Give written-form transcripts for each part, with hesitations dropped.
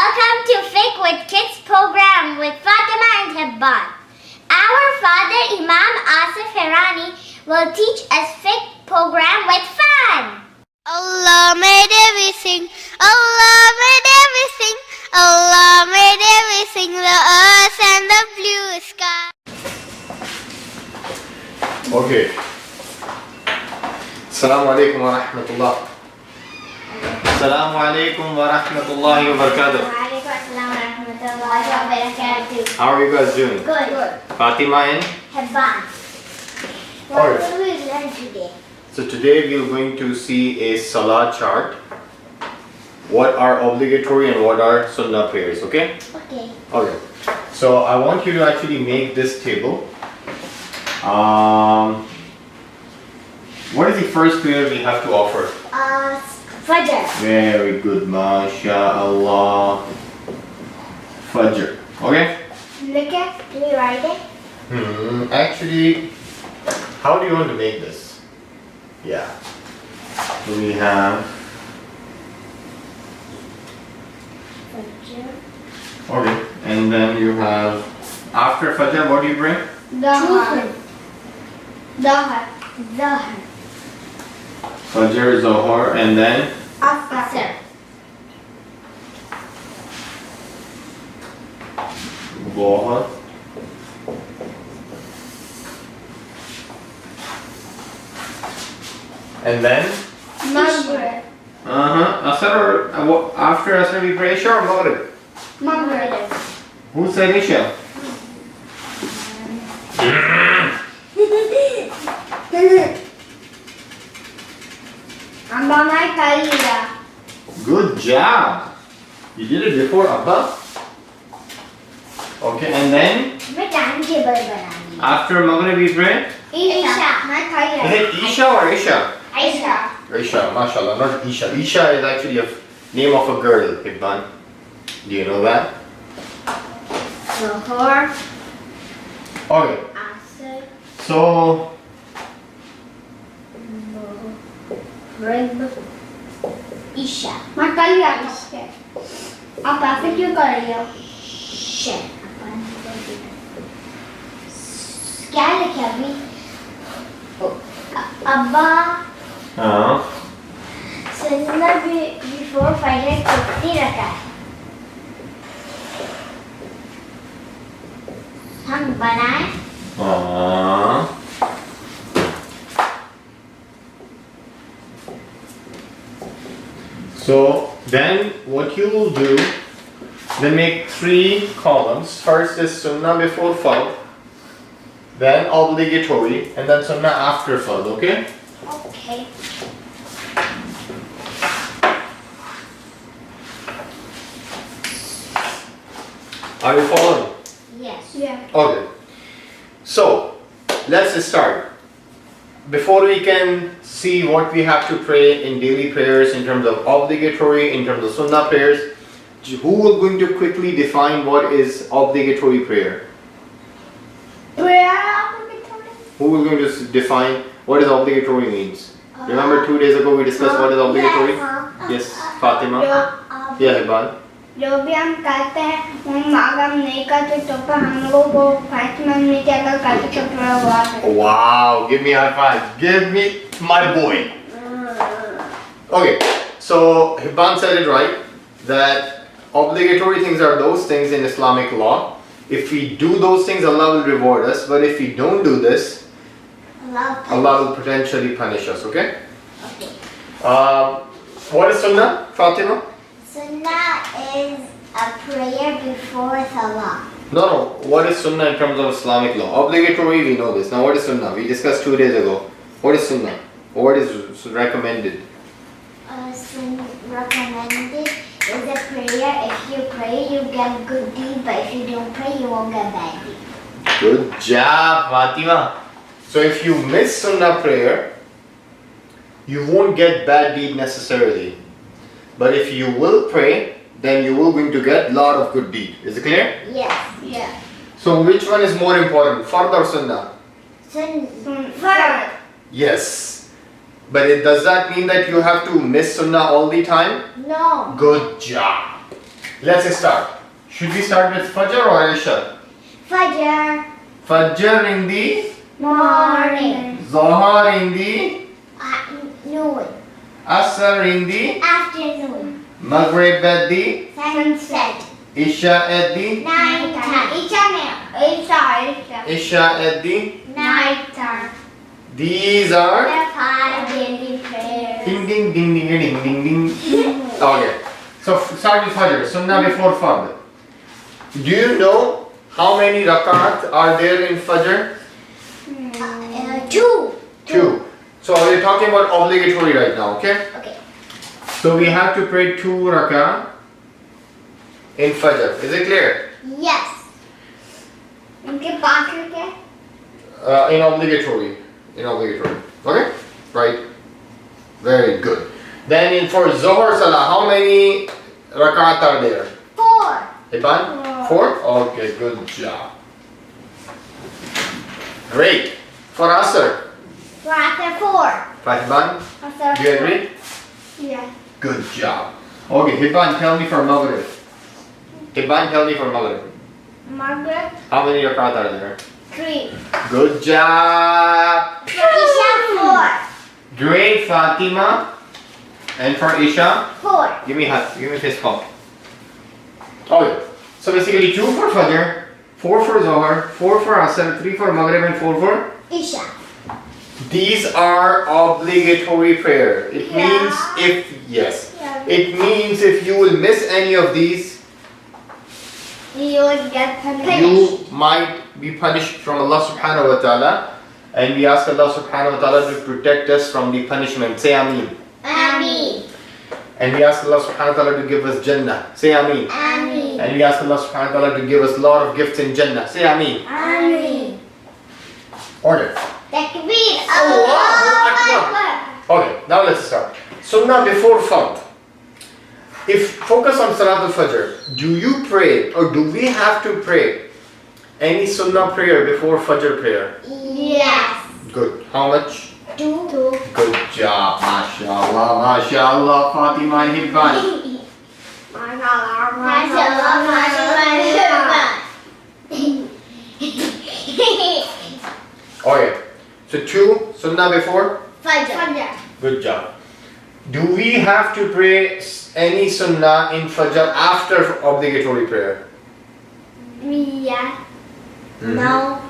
Welcome to Fiqh with Kids program with Fatima and Hibban. Our father Imam Asif Hirani will teach us Fiqh program with fun. Allah made everything, Allah made everything, Allah made everything, the earth and the blue sky. Okay. Assalamu alaikum wa rahmatullah. Assalamu alaikum wa rahmatullahi wa barakatuh. How are you guys doing? Good. Fatima and Hibban. What Alright. will we learn today? So today we are going to see a salah chart. What are obligatory and what are sunnah prayers, okay? Okay. Okay. So I want you to actually make this table. What is the first prayer we have to offer? Fajr. Very good, MashaAllah. Fajr. Okay? Look at, do we write it? Actually, how do you want to make this? Yeah. We have. Fajr. Okay. And then you have. After Fajr, what do you bring? Dahar. Fajr, Zohar, and then. Asr. Zohar. And then. Maghrib. Asr or after Asr we pray Isha or Maghrib? Maghrib. Who said Isha? Good job. You did it before Abba. Okay, and then मैं timetable बनानी after Maghrib we pray? Isha. Is it Isha or Isha? Isha. Isha, mashallah, not Isha. Isha is actually a name of a girl, Hibban. Do you know that? Zohar. Okay, Asr. so Maghrib. Isha. मैं कल ही आता हूँ आप ऐसे क्यों कर रही हो क्या लिखे अभी अब्बा सुन्ना भी बिफोर फजर कितनी रखा है हम बनाए So then what you will do, then make 3 columns. First is sunnah before fard, then obligatory, and then sunnah after fard, okay? Okay. Are you following? Yes. yeah Okay. So let's start. Before we can see what we have to pray in daily prayers in terms of obligatory, in terms of sunnah prayers, who will going to quickly define what is obligatory prayer? Who will going to define what is obligatory means? Remember 2 days ago we discussed what is obligatory? Yes, Fatima? Yeah, Hibban? जो भी हम करते हैं हम अगर हम नहीं करते तो फिर हम लोगों को 5 मिनट में क्या करते तो फिर हुआ Wow, give me a high five. Give me my boy. Okay, so Hibban said it right, that obligatory things are those things in Islamic law. If we do those things, Allah will reward us. But if we don't do this, Allah will potentially punish us, okay? Okay. What is sunnah, Fatima? Sunnah is a prayer before salah. No. What is sunnah in terms of Islamic law? Obligatory, we know this. Now what is sunnah? We discussed 2 days ago. What is sunnah? What is recommended? Recommended is a prayer. If you pray, you get good deed, but if you don't pray, you won't get bad deed. Good job, Fatima. So if you miss sunnah prayer, you won't get bad deed necessarily. But if you will pray, then you will going to get lot of good deed. Is it clear? Yes. yeah So which one is more important, fard or sunnah? Fard. Yes. But does that mean that you have to miss sunnah all the time? No. Good job. Let's start. Should we start with Fajr or Isha? Fajr. Fajr in the Morning. Zohar in the Noon. Asr in the Afternoon. Maghrib at the Sunset. Isha at the Night time. Isha at the Night time. These are The 5 daily prayers. ding ding ding ding ding ding ding. Okay. So start with Fajr. Sunnah before Fard. Do you know how many rakat are there in Fajr? 2. 2. So we're talking about obligatory right now, okay? Okay. So we have to pray 2 rakah in Fajr. Is it clear? Yes. इनके पास लेके In obligatory. In obligatory. Okay? Right. Very good. Then for Zohar Salah, how many rakat are there? 4. Iban? 4? Okay, good job. Great. For Asr, After 4. Iban, do you agree? Yeah. Good job. Okay, Hibban, tell me for Maghrib. Hibban, tell me for Maghrib. Margaret How many rakat are there? 3. Good job. Isha 4. Great, Fatima. And for Isha, 4. give me fist bump. Okay, so basically 2 for Fajr, 4 for Zohar, 4 for Asr, 3 for Maghrib, and 4 for. Isha. These are obligatory prayer. It Yeah. means it means if you will miss any of these, You would get punished. you might be punished from Allah subhanahu wa ta'ala, and we ask Allah subhanahu wa ta'ala to protect us from the punishment. Say Ameen. Ameen. And we ask Allah subhanahu wa ta'ala to give us Jannah. Say Ameen. Ameen. And we ask Allah subhanahu wa ta'ala to give us a lot of gifts in Jannah. Say Ameen. Ameen. Order. Takbir. Allahu Akbar. Okay, now let's start. Sunnah before Fard. If focus on Salatul Fajr, do you pray or do we have to pray any Sunnah prayer before Fajr prayer? Yes. Good. How much? 2. Good job. MashaAllah, MashaAllah, Fatima and Hibban. Okay, so 2 Sunnah before? Fajr. Good job. Do we have to pray any Sunnah in Fajr after obligatory prayer? Yeah. Mhm. No.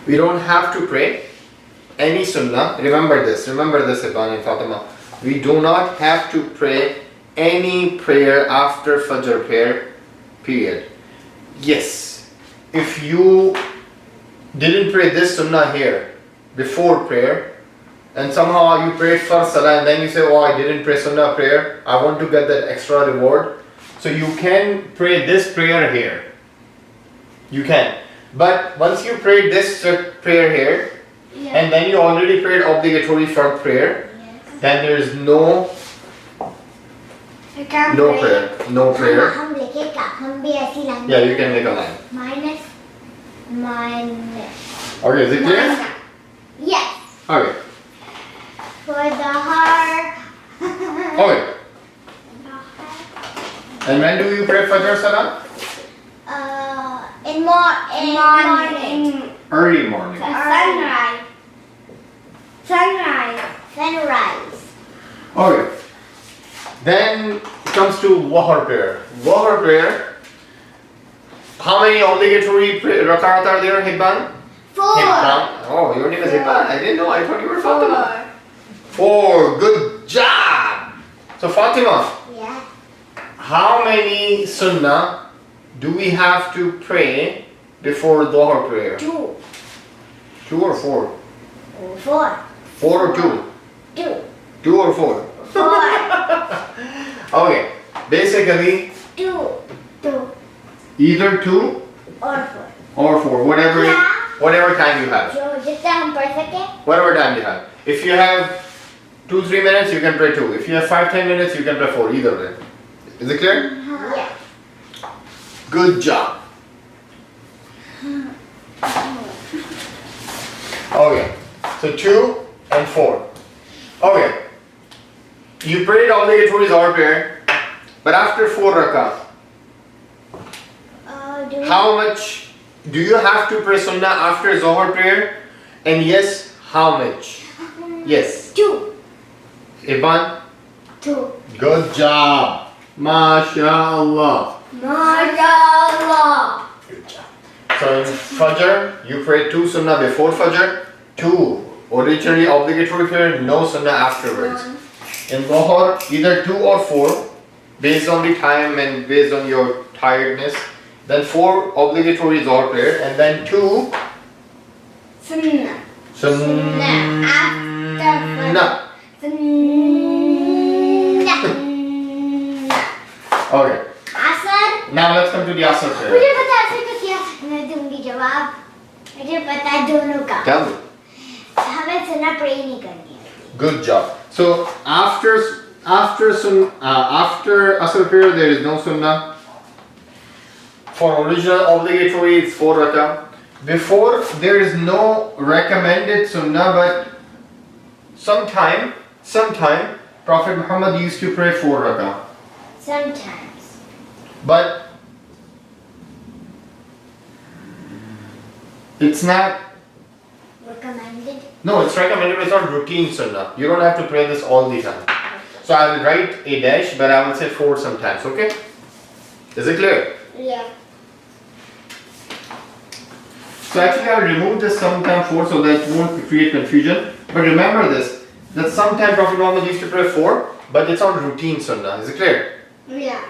We don't have to pray any Sunnah. Remember this, Ibn and Fatima. We do not have to pray any prayer after Fajr prayer, period. Yes, if you didn't pray this Sunnah here before prayer, and somehow you prayed for Salah and then you say, oh, I didn't pray Sunnah prayer, I want to get that extra reward. So you can pray this prayer here. You can. But once you prayed this prayer here, and then you already prayed obligatory Fard prayer, then there is no You can't no pray. prayer. No prayer. हम लेके हम भी ऐसी line. Yeah, you can make a line. Minus. Okay, is it clear? Yes. Okay. For the heart. Okay. And when do you pray Fajr Salah? In morning. Early morning. Sunrise. Sunrise. Okay. Then comes to Dhuhr prayer. Dhuhr prayer. How many obligatory rakat are there, Hibban? 4. Hibban. Oh, your name is Hibban. I didn't know. I thought you were Fatima. 4. Good job. So Fatima, Yeah. how many Sunnah do we have to pray before Dhuhr prayer? 2. 2 or 4? 4. 4 or 2? 2. 2 or 4? 4. Okay. Basically, 2. either 2 Or 4. or 4. Whatever Yeah. whatever time you have. जो जितना हम पढ़ सके. Whatever time you have. If you have 2-3 minutes, you can pray 2. If you have 5-10 minutes, you can pray 4. Either way. Is it clear? Yeah. Good job. Okay. So 2 and 4. Okay. You prayed obligatory Dhuhr prayer, but after 4 rakah, How much do you have to pray Sunnah after Zohar prayer? And yes, how much? Yes. 2. Iban? 2. Good job. MashaAllah. MashaAllah. Good job. So in Fajr, you pray 2 Sunnah before Fajr, 2 originally obligatory prayer, no Sunnah afterwards. In Zohar, either 2 or 4, based on the time and based on your tiredness. Then 4 obligatory Zohar prayer, and then 2 Sunnah. Sunnah. Okay. Asar. Now let's come to the Asr prayer. मुझे पता है असर का क्या मैं दूंगी जवाब मुझे पता है दोनों का Tell me. हमें सुनना प्रे नहीं करनी है Good job. So after Asr prayer there is no Sunnah. For original obligatory it's 4 rakah. Before there is no recommended Sunnah, but sometime Prophet Muhammad used to pray 4 rakah. sometimes But it's not. recommended No, it's recommended, but it's not routine Sunnah. You don't have to pray this all the time. So I will write a dash, but I will say 4 sometimes, okay? Is it clear? yeah So actually I will remove this sometime 4 so that it won't create confusion. But remember this, that sometime Prophet Muhammad used to pray 4, but it's not routine Sunnah. Is it clear? Yeah.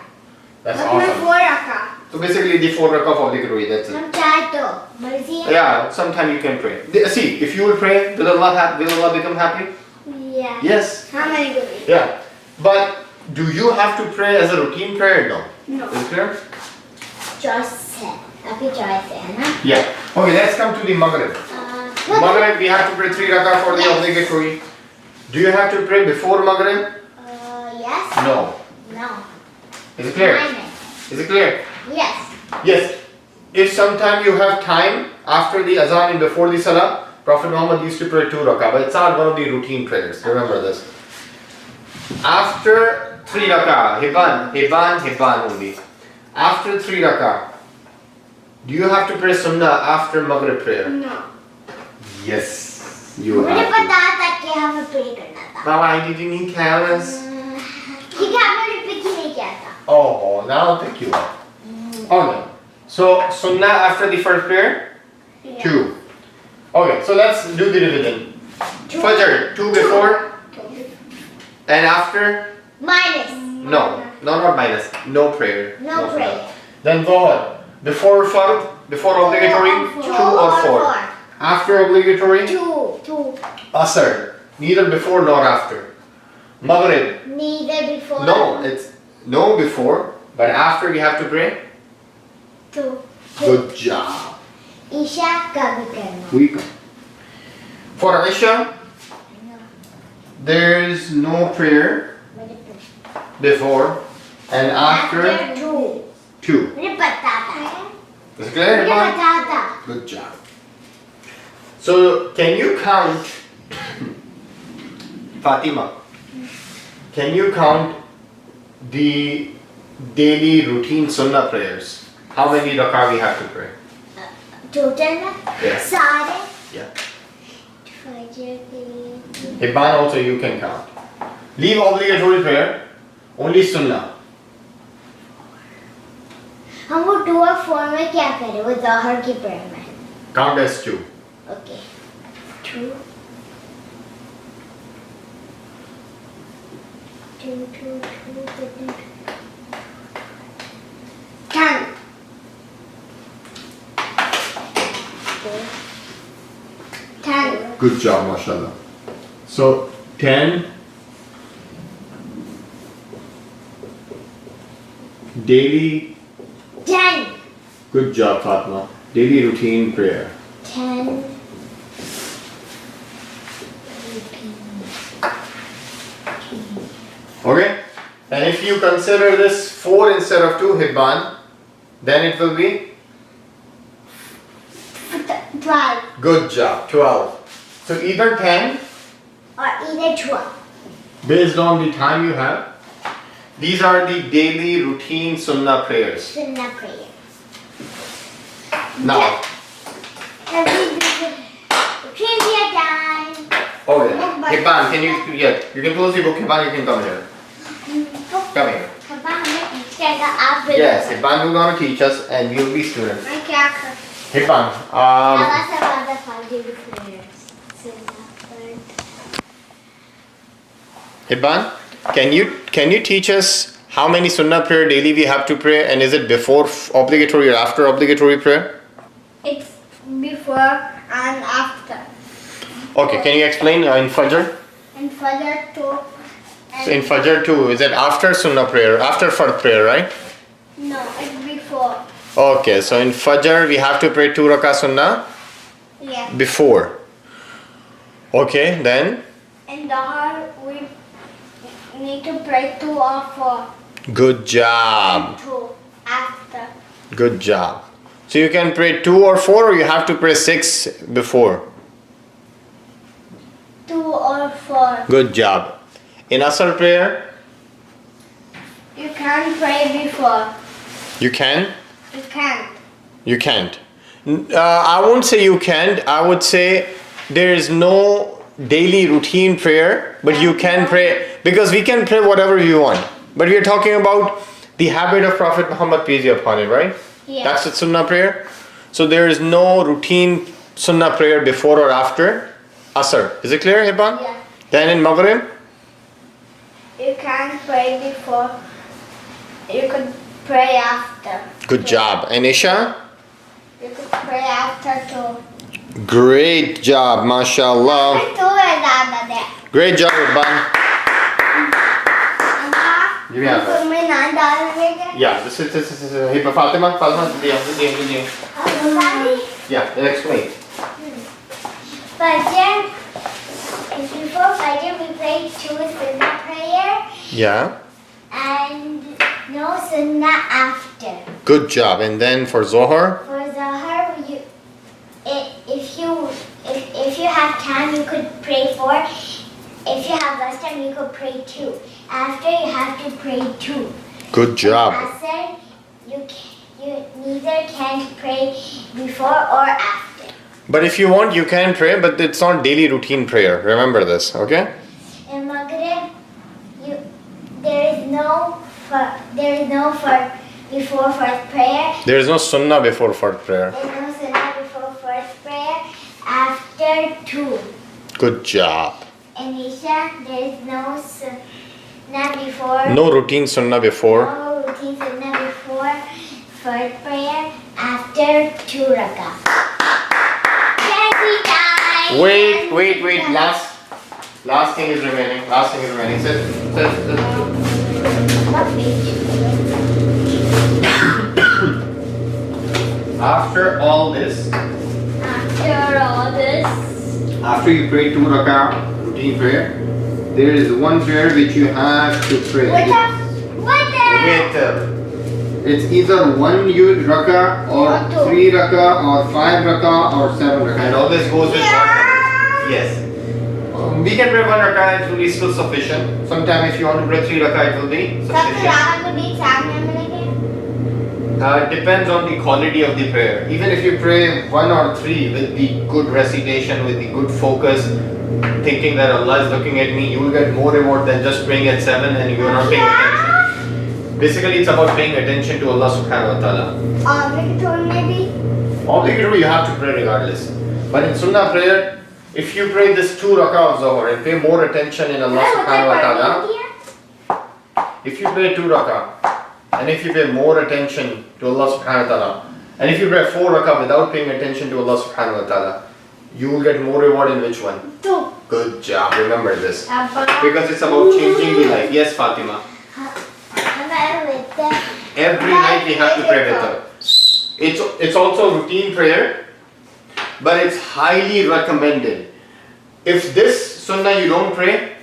That's But awesome. 4 rakah. So basically the 4 rakah of obligatory, that's it. हम चाहे तो मर्जी है Yeah, sometime you can pray. See, if you will pray, will Allah become happy? yeah Yes. How many do we? Yeah. But do you have to pray as a routine prayer? No. No. Is it clear? choice है आपकी choice है ना Yeah. Okay, let's come to the Maghrib. Maghrib, we have to pray 3 rakah for the obligatory. Do you have to pray before Maghrib? yes No. no Is it clear? minus Is it clear? yes Yes. If sometime you have time after the azan and before the salah, Prophet Muhammad used to pray 2 rakah, but it's not one of the routine prayers. Remember this. After 3 rakah, Hiban only. After 3 rakah, do you have to pray sunnah after Maghrib prayer? No. Yes. You मुझे have to. पता था कि हमें pray करना था Mama, did you need careless? क्योंकि आपने repeat ही नहीं किया था Oh, now I'll pick you up. Okay. So, sunnah after the first prayer? Yeah. 2. Okay, so let's do the division. Fajr, 2 before, and after? minus No, not minus. No prayer. no prayer Then Dhuhr, before Fard, before obligatory, 2 or 4. After obligatory, 2 Asr, neither before nor after. Maghrib, neither before no, it's no before, but after we have to pray. 2 Good job. Isha का भी करना We come. For Isha, there is no prayer before and after 2 2. मुझे पता था Is it clear? मुझे everyone? पता था Good job. So, can you count, Fatima, can you count the daily routine sunnah prayers? How many rakah we have to pray? Total में Yeah. सारे Yeah. फजर के Hibban also you can count. Leave obligatory prayer, only sunnah. हम वो 2 और 4 में क्या करें वो ज़ोहर की प्रेयर में Count as 2. Okay 2 10 10 Good job, mashallah. So 10 daily. 10 Good job, Fatma. Daily routine prayer. 10 Okay? And if you consider this 4 instead of 2 Hibban, then it will be 12 good job, 12. So either 10 or either 12 based on the time you have. These are the daily routine sunnah prayers. sunnah prayer Now. Trivia time. Okay. Hibban, can you can close your book. Hibban, you can come here. Come here. Yes, Hibban will gonna teach us and you'll be students. Hibban, Tell us about the Fajr prayers. Hibban, can you teach us how many Sunnah prayer daily we have to pray, and is it before obligatory or after obligatory prayer? It's before and after. Okay, can you explain in Fajr? And Fajr too. So in Fajr too, is it after Sunnah prayer, after Fard prayer, right? No, it's before. Okay, so in Fajr we have to pray 2 rakah Sunnah Yeah. before. Okay, then In Dahar, we need to pray 2 or 4. good job. 2 after. Good job. So you can pray 2 or 4, or you have to pray 6 before. 2 or 4. Good job. In Asr prayer, You can pray before. you can? You can't. You can't. I won't say you can't. I would say there is no daily routine prayer, but you can pray, because we can pray whatever we want. But we are talking about the habit of Prophet Muhammad, peace be upon him, right? Yeah. That's the Sunnah prayer. So there is no routine Sunnah prayer before or after Asr. Is it clear, Hibban? Yeah. Then in Maghrib, You can pray before. You could pray after. good job. And Isha, You could pray after too. great job, mashallah. Great job, Hibban. Give me a hand. Yeah, this is Hibba Fatima. Yeah, then explain. Fajr. Before Fajr, we pray 2 Sunnah prayer Yeah, and no Sunnah after. good job. And then for Zohar, For Zahar, if you have time, you could pray 4. If you have less time, you could pray 2. After, you have to pray 2. good job. Asr, you neither can pray before or after. But if you want, you can pray, but it's not daily routine prayer. Remember this, okay? In Maghrib, there is no for before first prayer. There is no Sunnah before Fard prayer. There is no Sunnah before first prayer. After 2. Good job. In Isha, there is no Sunnah before. No routine Sunnah before. No routine Sunnah before first prayer. After 2 rakah. Wait. Last thing is remaining. Sit. What page? After all this, after you pray 2 rakah routine prayer, there is one prayer which you have to pray. It's either 1 yud rakah or 3 rakah or 5 rakah or 7 rakah. It always goes with 1 rakah. Yes. We can pray 1 rakah, it will be still sufficient. Sometimes if you want to pray 3 rakah, it will be sufficient. Depends on the quality of the prayer. Even if you pray 1 or 3 with the good recitation, with the good focus, thinking that Allah is looking at me, you will get more reward than just praying at 7 and you are not paying attention. Basically, it's about paying attention to Allah subhanahu wa ta'ala. Obligatory, you have to pray regardless. But in Sunnah prayer, if you pray this 2 rakah of Zohar and pay more attention in Allah subhanahu wa ta'ala, if you pray 2 rakah, and if you pay more attention to Allah subhanahu wa ta'ala, and if you pray 4 rakah without paying attention to Allah subhanahu wa ta'ala, you will get more reward in which one? 2. Good job, remember this. Because it's about changing the life. Yes, Fatima. Every night we have to pray witr. It's also a routine prayer, but it's highly recommended. If this sunnah you don't pray,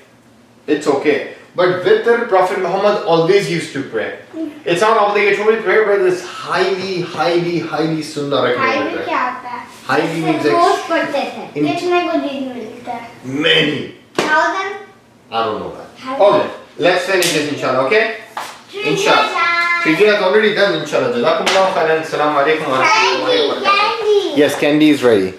it's okay. But witr, Prophet Muhammad always used to pray. It's not obligatory prayer, but it's highly sunnah recommended prayer. Highly means many. Thousand? I don't know that. Okay, let's finish this inshallah, okay? Inshallah. Trivia is already done inshallah. Jazakumullah khairan. Assalamu alaikum wa rahmatullahi wa barakatuh. candy. Yes, candy is ready.